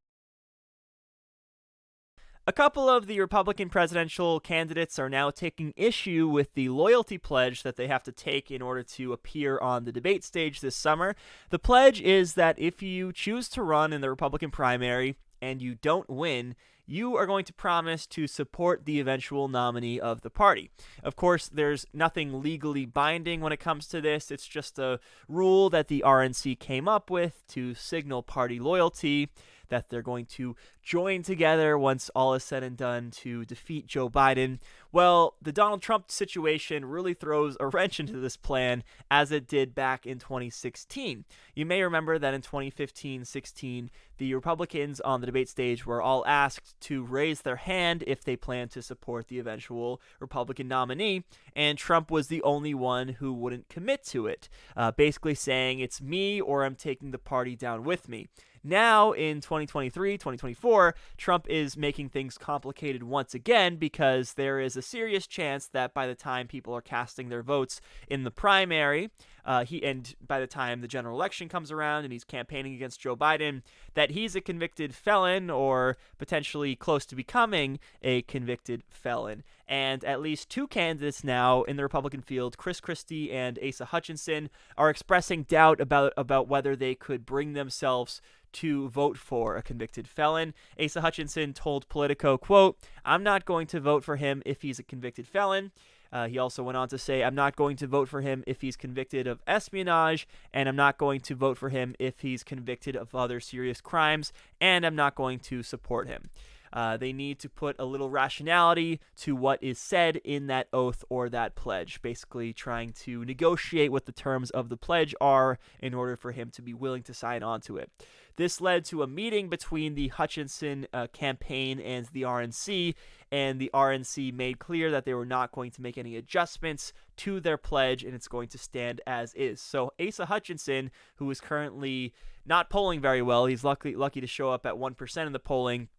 A couple of the Republican presidential candidates are now taking issue with the loyalty pledge that they have to take in order to appear on the debate stage this summer. The pledge is that if you choose to run in the Republican primary and you don't win, you are going to promise to support the eventual nominee of the party. Of course, there's nothing legally binding when it comes to this. It's just a rule that the RNC came up with to signal party loyalty, that they're going to join together once all is said and done to defeat Joe Biden. Well, the Donald Trump situation really throws a wrench into this plan, as it did back in 2016. You may remember that in 2015-16, the Republicans on the debate stage were all asked to raise their hand if they planned to support the eventual Republican nominee, and Trump was the only one who wouldn't commit to it, basically saying, "It's me or I'm taking the party down with me." Now, in 2023, 2024, Trump is making things complicated once again, because there is a serious chance that by the time people are casting their votes in the primary, and by the time the general election comes around and he's campaigning against Joe Biden, that he's a convicted felon or potentially close to becoming a convicted felon. And at least two candidates now in the Republican field, Chris Christie and Asa Hutchinson, are expressing doubt about whether they could bring themselves to vote for a convicted felon. Asa Hutchinson told Politico, quote, "I'm not going to vote for him if he's a convicted felon." He also went on to say, "I'm not going to vote for him if he's convicted of espionage, and I'm not going to vote for him if he's convicted of other serious crimes, and I'm not going to support him." They need to put a little rationality to what is said in that oath or that pledge, basically trying to negotiate what the terms of the pledge are in order for him to be willing to sign on to it. This led to a meeting between the Hutchinson campaign and the RNC, and the RNC made clear that they were not going to make any adjustments to their pledge, and it's going to stand as is. So Asa Hutchinson, who is currently not polling very well, he's lucky to show up at 1% in the polling,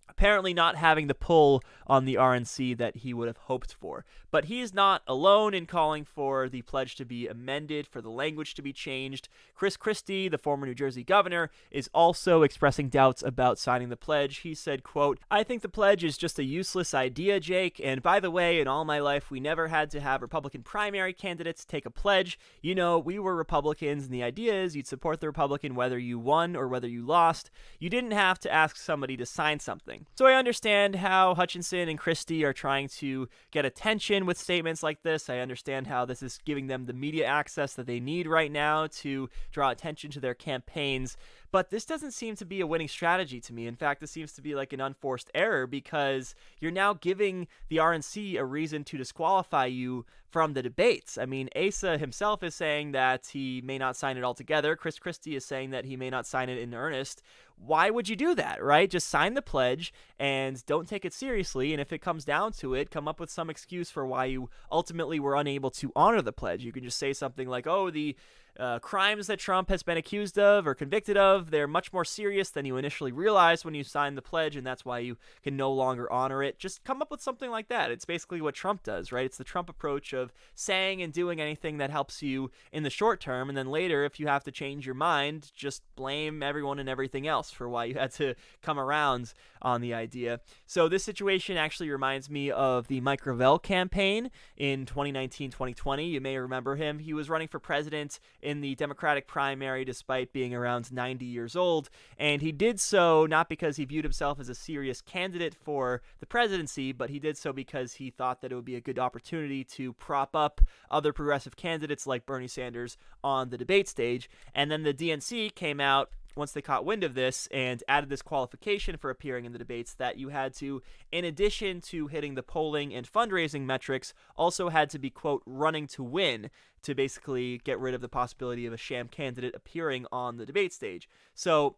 apparently not having the pull on the RNC that he would have hoped for. But he is not alone in calling for the pledge to be amended, for the language to be changed. Chris Christie, the former New Jersey governor, is also expressing doubts about signing the pledge. He said, quote, "I think the pledge is just a useless idea, Jake. And by the way, in all my life, we never had to have Republican primary candidates take a pledge. You know, we were Republicans, and the idea is you'd support the Republican whether you won or whether you lost. You didn't have to ask somebody to sign something." So I understand how Hutchinson and Christie are trying to get attention with statements like this. I understand how this is giving them the media access that they need right now to draw attention to their campaigns. But this doesn't seem to be a winning strategy to me. In fact, this seems to be like an unforced error, because you're now giving the RNC a reason to disqualify you from the debates. I mean, Asa himself is saying that he may not sign it altogether. Chris Christie is saying that he may not sign it in earnest. Why would you do that, right? Just sign the pledge and don't take it seriously. And if it comes down to it, come up with some excuse for why you ultimately were unable to honor the pledge. You can just say something like, oh, the crimes that Trump has been accused of or convicted of, they're much more serious than you initially realized when you signed the pledge, and that's why you can no longer honor it. Just come up with something like that. It's basically what Trump does, right? It's the Trump approach of saying and doing anything that helps you in the short term, and then later, if you have to change your mind, just blame everyone and everything else for why you had to come around on the idea. So this situation actually reminds me of the Mike Gravel campaign in 2019-2020. You may remember him. He was running for president in the Democratic primary despite being around 90 years old, and he did so not because he viewed himself as a serious candidate for the presidency, but he did so because he thought that it would be a good opportunity to prop up other progressive candidates like Bernie Sanders on the debate stage. And then the DNC came out once they caught wind of this and added this qualification for appearing in the debates, that you had to, in addition to hitting the polling and fundraising metrics, also had to be, quote, running to win, to basically get rid of the possibility of a sham candidate appearing on the debate stage. So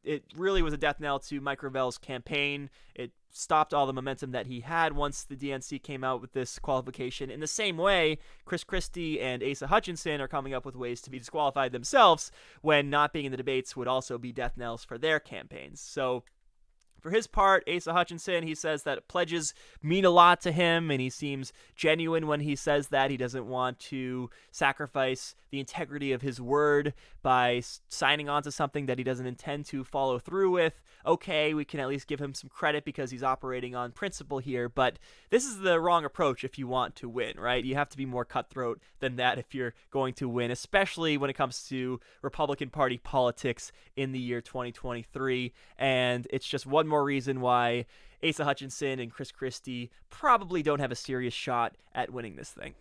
it really was a death knell to Mike Gravel's campaign. It stopped all the momentum that he had once the DNC came out with this qualification. In the same way, Chris Christie and Asa Hutchinson are coming up with ways to be disqualified themselves when not being in the debates would also be death knells for their campaigns. So for his part, Asa Hutchinson, he says that pledges mean a lot to him, and he seems genuine when he says that. He doesn't want to sacrifice the integrity of his word by signing on to something that he doesn't intend to follow through with. Okay, we can at least give him some credit because he's operating on principle here, but this is the wrong approach if you want to win, right? You have to be more cutthroat than that if you're going to win, especially when it comes to Republican Party politics in the year 2023, and it's just one more reason why Asa Hutchinson and Chris Christie probably don't have a serious shot at winning this thing.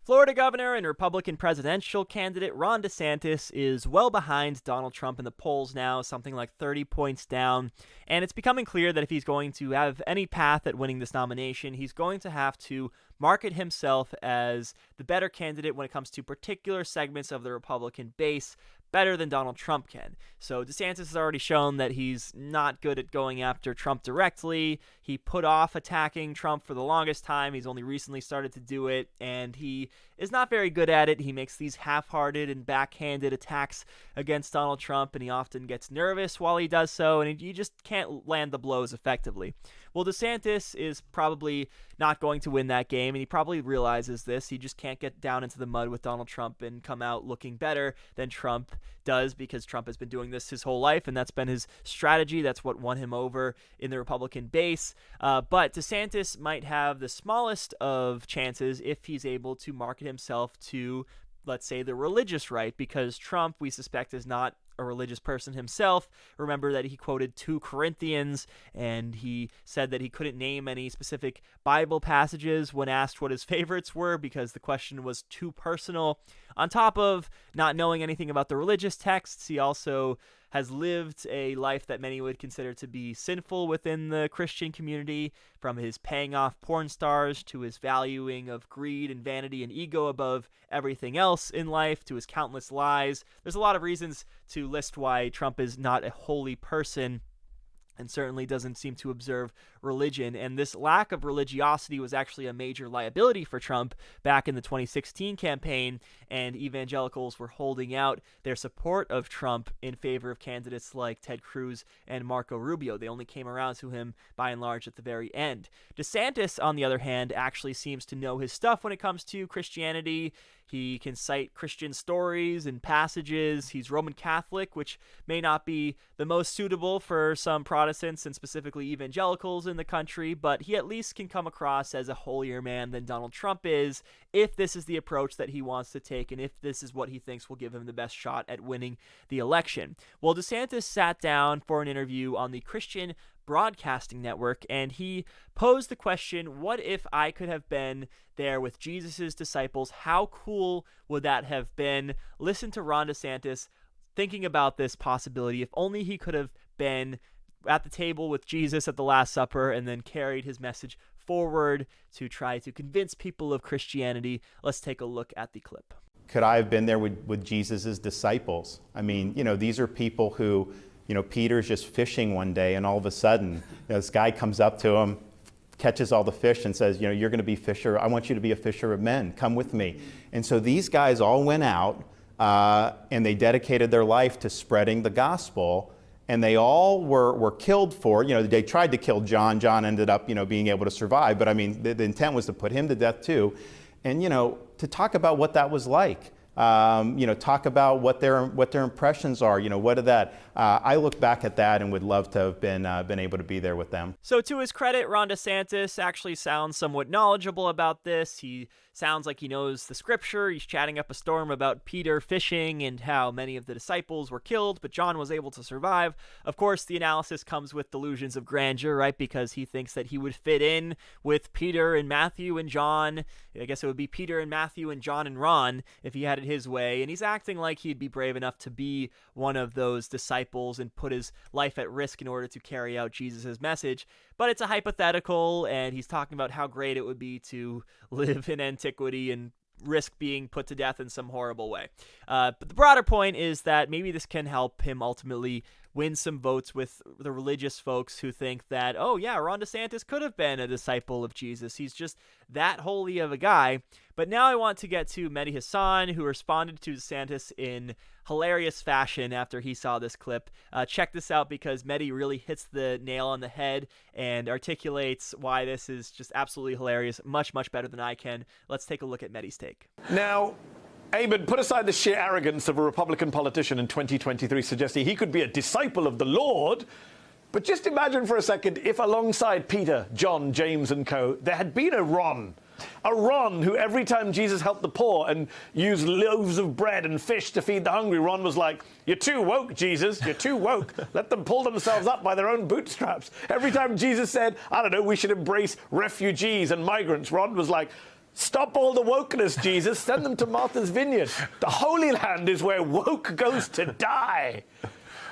Florida governor and Republican presidential candidate Ron DeSantis is well behind Donald Trump in the polls now, something like 30 points down. And it's becoming clear that if he's going to have any path at winning this nomination, he's going to have to market himself as the better candidate when it comes to particular segments of the Republican base, better than Donald Trump can. So DeSantis has already shown that he's not good at going after Trump directly. He put off attacking Trump for the longest time. He's only recently started to do it, and he is not very good at it. He makes these half-hearted and backhanded attacks against Donald Trump, and he often gets nervous while he does so, and you just can't land the blows effectively. Well, DeSantis is probably not going to win that game, and he probably realizes this. He just can't get down into the mud with Donald Trump and come out looking better than Trump does, because Trump has been doing this his whole life, and that's been his strategy. That's what won him over in the Republican base. But DeSantis might have the smallest of chances if he's able to market himself to, let's say, the religious right, because Trump, we suspect, is not a religious person himself. Remember that he quoted 2 Corinthians, and he said that he couldn't name any specific Bible passages when asked what his favorites were because the question was too personal. On top of not knowing anything about the religious texts, he also has lived a life that many would consider to be sinful within the Christian community, from his paying off porn stars to his valuing of greed and vanity and ego above everything else in life, to his countless lies. There's a lot of reasons to list why Trump is not a holy person, and certainly doesn't seem to observe religion. And this lack of religiosity was actually a major liability for Trump back in the 2016 campaign, and evangelicals were holding out their support of Trump in favor of candidates like Ted Cruz and Marco Rubio. They only came around to him by and large at the very end. DeSantis, on the other hand, actually seems to know his stuff when it comes to Christianity. He can cite Christian stories and passages. He's Roman Catholic, which may not be the most suitable for some Protestants and specifically evangelicals in the country, but he at least can come across as a holier man than Donald Trump is if this is the approach that he wants to take and if this is what he thinks will give him the best shot at winning the election. Well, DeSantis sat down for an interview on the Christian Broadcasting Network, and he posed the question, what if I could have been there with Jesus's disciples? How cool would that have been? Listen to Ron DeSantis thinking about this possibility. If only he could have been at the table with Jesus at the Last Supper and then carried his message forward to try to convince people of Christianity. Let's take a look at the clip. Could I have been there with Jesus's disciples? I mean, these are people who, Peter's just fishing one day, and all of a sudden, this guy comes up to him, catches all the fish, and says, you're going to be fisher. I want you to be a fisher of men. Come with me. And so these guys all went out, and they dedicated their life to spreading the gospel, and they all were killed for, they tried to kill John. John ended up, being able to survive, but I mean, the intent was to put him to death too. And, to talk about what that was like. Talk about what their impressions are. What of that? I look back at that and would love to have been able to be there with them. So to his credit, Ron DeSantis actually sounds somewhat knowledgeable about this. He sounds like he knows the scripture. He's chatting up a storm about Peter fishing and how many of the disciples were killed, but John was able to survive. Of course, the analysis comes with delusions of grandeur, right? Because he thinks that he would fit in with Peter and Matthew and John. I guess it would be Peter and Matthew and John and Ron if he had it his way. And he's acting like he'd be brave enough to be one of those disciples and put his life at risk in order to carry out Jesus' message. But it's a hypothetical, and he's talking about how great it would be to live in antiquity and risk being put to death in some horrible way. But the broader point is that maybe this can help him ultimately win some votes with the religious folks who think that, oh yeah, Ron DeSantis could have been a disciple of Jesus. He's just that holy of a guy. But now I want to get to Mehdi Hasan, who responded to DeSantis in hilarious fashion after he saw this clip. Check this out, because Mehdi really hits the nail on the head and articulates why this is just absolutely hilarious, much, much better than I can. Let's take a look at Mehdi's take. Now, Eamon, put aside the sheer arrogance of a Republican politician in 2023 suggesting he could be a disciple of the Lord, but just imagine for a second if alongside Peter, John, James and co, there had been a Ron who every time Jesus helped the poor and used loaves of bread and fish to feed the hungry, Ron was like, you're too woke, Jesus, you're too woke. Let them pull themselves up by their own bootstraps. Every time Jesus said, I don't know, we should embrace refugees and migrants, Ron was like, Stop all the wokeness, Jesus. Send them to Martha's Vineyard. The Holy Land is where woke goes to die.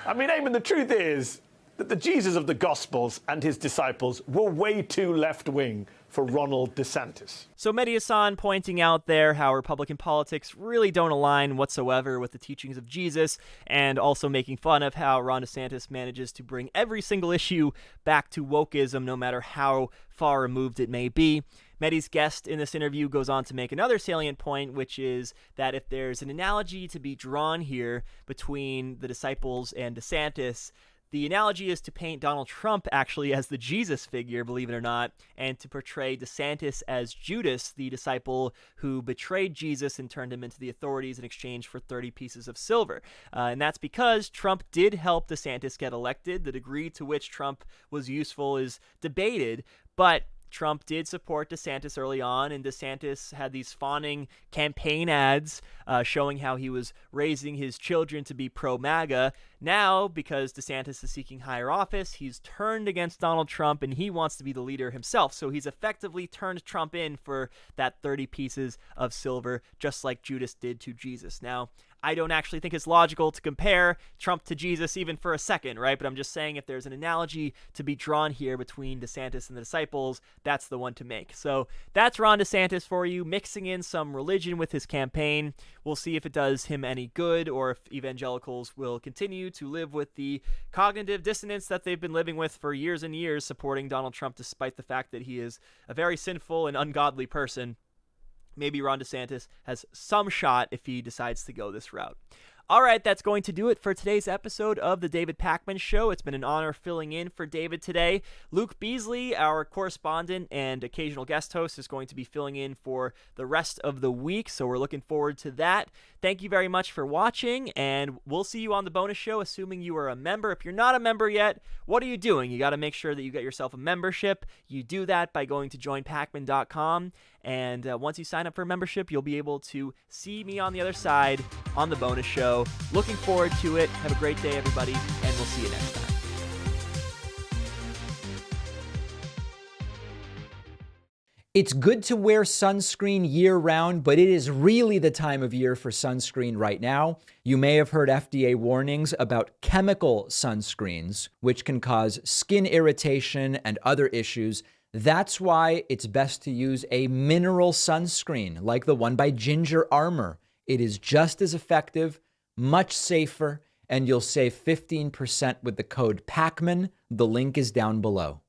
I mean, Eamon, the truth is that the Jesus of the Gospels and his disciples were way too left-wing for Ronald DeSantis. So Mehdi Hassan pointing out there how Republican politics really don't align whatsoever with the teachings of Jesus, and also making fun of how Ron DeSantis manages to bring every single issue back to wokeism, no matter how far removed it may be. Mehdi's guest in this interview goes on to make another salient point, which is that if there's an analogy to be drawn here between the disciples and DeSantis, the analogy is to paint Donald Trump actually as the Jesus figure, believe it or not, and to portray DeSantis as Judas, the disciple who betrayed Jesus and turned him into the authorities in exchange for 30 pieces of silver. And that's because Trump did help DeSantis get elected. The degree to which Trump was useful is debated, but Trump did support DeSantis early on, and DeSantis had these fawning campaign ads showing how he was raising his children to be pro-MAGA. Now, because DeSantis is seeking higher office, he's turned against Donald Trump, and he wants to be the leader himself. So he's effectively turned Trump in for that 30 pieces of silver, just like Judas did to Jesus. Now, I don't actually think it's logical to compare Trump to Jesus even for a second, right? But I'm just saying if there's an analogy to be drawn here between DeSantis and the disciples, that's the one to make. So that's Ron DeSantis for you, mixing in some religion with his campaign. We'll see if it does him any good, or if evangelicals will continue to live with the cognitive dissonance that they've been living with for years and years, supporting Donald Trump despite the fact that he is a very sinful and ungodly person. Maybe Ron DeSantis has some shot if he decides to go this route. All right, that's going to do it for today's episode of The David Pakman Show. It's been an honor filling in for David today. Luke Beasley, our correspondent and occasional guest host, is going to be filling in for the rest of the week, so we're looking forward to that. Thank you very much for watching, and we'll see you on the bonus show, assuming you are a member. If you're not a member yet, what are you doing? You got to make sure that you get yourself a membership. You do that by going to joinpakman.com, and once you sign up for a membership, you'll be able to see me on the other side on the bonus show. Looking forward to it. Have a great day, everybody, and we'll see you next time. It's good to wear sunscreen year-round, but it is really the time of year for sunscreen right now. You may have heard FDA warnings about chemical sunscreens, which can cause skin irritation and other issues. That's why it's best to use a mineral sunscreen, like the one by Ginger Armor. It is just as effective, much safer, and you'll save 15% with the code PAKMAN. The link is down below.